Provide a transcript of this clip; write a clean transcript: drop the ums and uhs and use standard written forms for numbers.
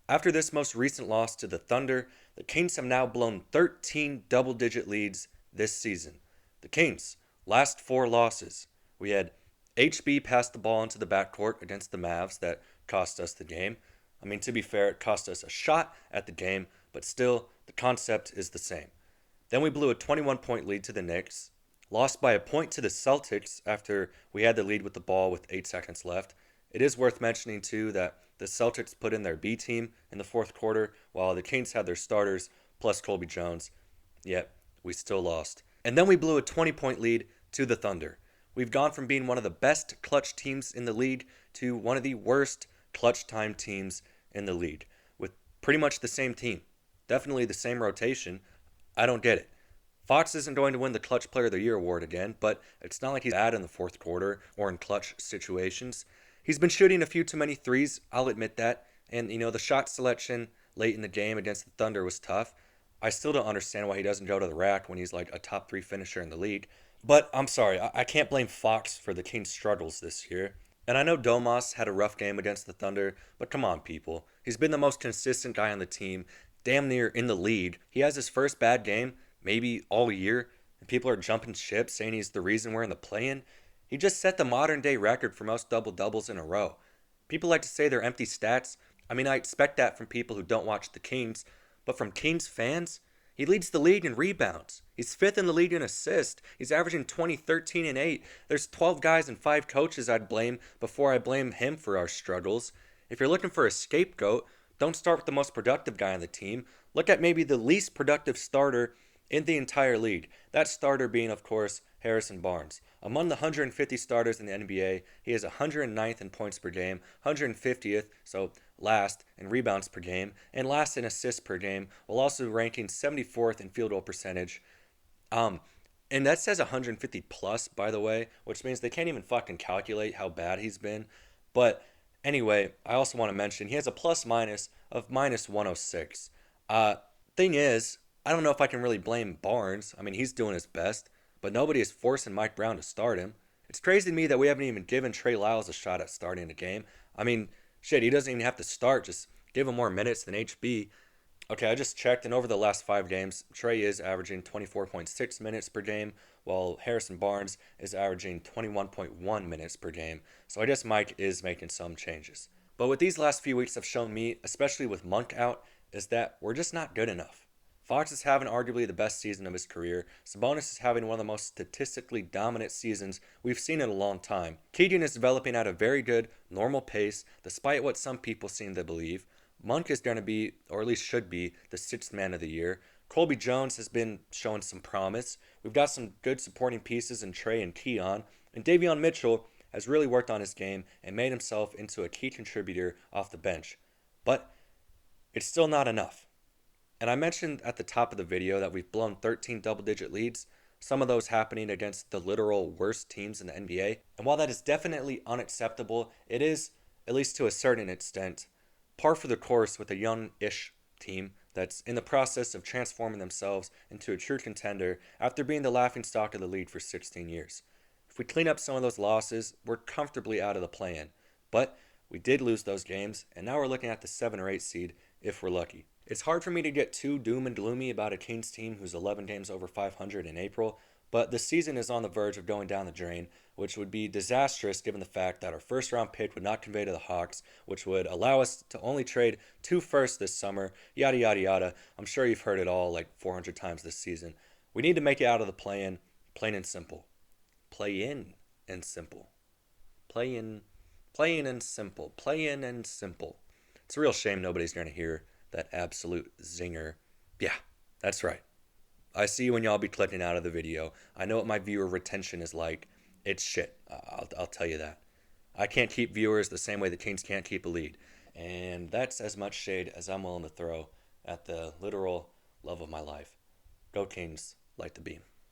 After this most recent loss to the Thunder, the Kings have now blown 13 double digit leads this season. The Kings, last four losses. We had HB pass the ball into the backcourt against the Mavs that cost us the game. I mean, to be fair, it cost us a shot at the game, but still, the concept is the same. Then we blew a 21-point lead to the Knicks, lost by a point to the Celtics after we had the lead with the ball with 8 seconds left. It is worth mentioning, too, that the Celtics put in their B team in the fourth quarter, while the Kings had their starters plus Colby Jones. Yet, we still lost. And then we blew a 20-point lead to the Thunder. We've gone from being one of the best clutch teams in the league to one of the worst clutch time teams in the league, with pretty much the same team. Definitely the same rotation. I don't get it. Fox isn't going to win the Clutch Player of the Year award again, but it's not like he's bad in the fourth quarter or in clutch situations. He's been shooting a few too many threes, I'll admit that. And, the shot selection late in the game against the Thunder was tough. I still don't understand why he doesn't go to the rack when he's like a top three finisher in the league. But I'm sorry, I can't blame Fox for the Kings' struggles this year. And I know Domas had a rough game against the Thunder, but come on, people. He's been the most consistent guy on the team, damn near in the league. He has his first bad game, maybe all year, and people are jumping ship saying he's the reason we're in the play-in. He just set the modern day record for most double doubles in a row. People like to say they're empty stats. I mean, I expect that from people who don't watch the Kings, but from Kings fans, he leads the league in rebounds. He's fifth in the league in assists. He's averaging 20, 13, and 8. There's 12 guys and 5 coaches I'd blame before I blame him for our struggles. If you're looking for a scapegoat, don't start with the most productive guy on the team. Look at maybe the least productive starter in the entire league. That starter being, of course, Harrison Barnes. Among the 150 starters in the NBA, he is 109th in points per game, 150th, so last in rebounds per game, and last in assists per game, while also ranking 74th in field goal percentage. Um, and that says 150 plus, by the way, which means they can't even fucking calculate how bad he's been. But anyway, I also want to mention he has a plus minus of minus 106. Uh, Thing is, I don't know if I can really blame Barnes. I mean, he's doing his best, but nobody is forcing Mike Brown to start him. It's crazy to me that we haven't even given Trey Lyles a shot at starting the game. I mean, shit, he doesn't even have to start. Just give him more minutes than HB. Okay, I just checked, and over the last 5 games, Trey is averaging 24.6 minutes per game, while Harrison Barnes is averaging 21.1 minutes per game. So I guess Mike is making some changes. But what these last few weeks have shown me, especially with Monk out, is that we're just not good enough. Fox is having arguably the best season of his career. Sabonis is having one of the most statistically dominant seasons we've seen in a long time. Keegan is developing at a very good, normal pace, despite what some people seem to believe. Monk is going to be, or at least should be, the sixth man of the year. Colby Jones has been showing some promise. We've got some good supporting pieces in Trey and Keon. And Davion Mitchell has really worked on his game and made himself into a key contributor off the bench. But it's still not enough. And I mentioned at the top of the video that we've blown 13 double digit leads, some of those happening against the literal worst teams in the NBA. And while that is definitely unacceptable, it is, at least to a certain extent, par for the course with a young-ish team that's in the process of transforming themselves into a true contender after being the laughingstock of the league for 16 years. If we clean up some of those losses, we're comfortably out of the play-in. But we did lose those games, and now we're looking at the 7 or 8 seed if we're lucky. It's hard for me to get too doom and gloomy about a Kings team who's 11 games over 500 in April, but the season is on the verge of going down the drain, which would be disastrous given the fact that our first round pick would not convey to the Hawks, which would allow us to only trade 2 firsts this summer, yada yada yada. I'm sure you've heard it all like 400 times this season. We need to make it out of the play-in, plain and simple. Play in and simple. Play in, play in and simple. Play in and simple. It's a real shame nobody's going to hear that absolute zinger. Yeah, that's right. I see when y'all be clicking out of the video. I know what my viewer retention is like. It's shit. I'll tell you that. I can't keep viewers the same way the Kings can't keep a lead. And that's as much shade as I'm willing to throw at the literal love of my life. Go Kings, light the beam.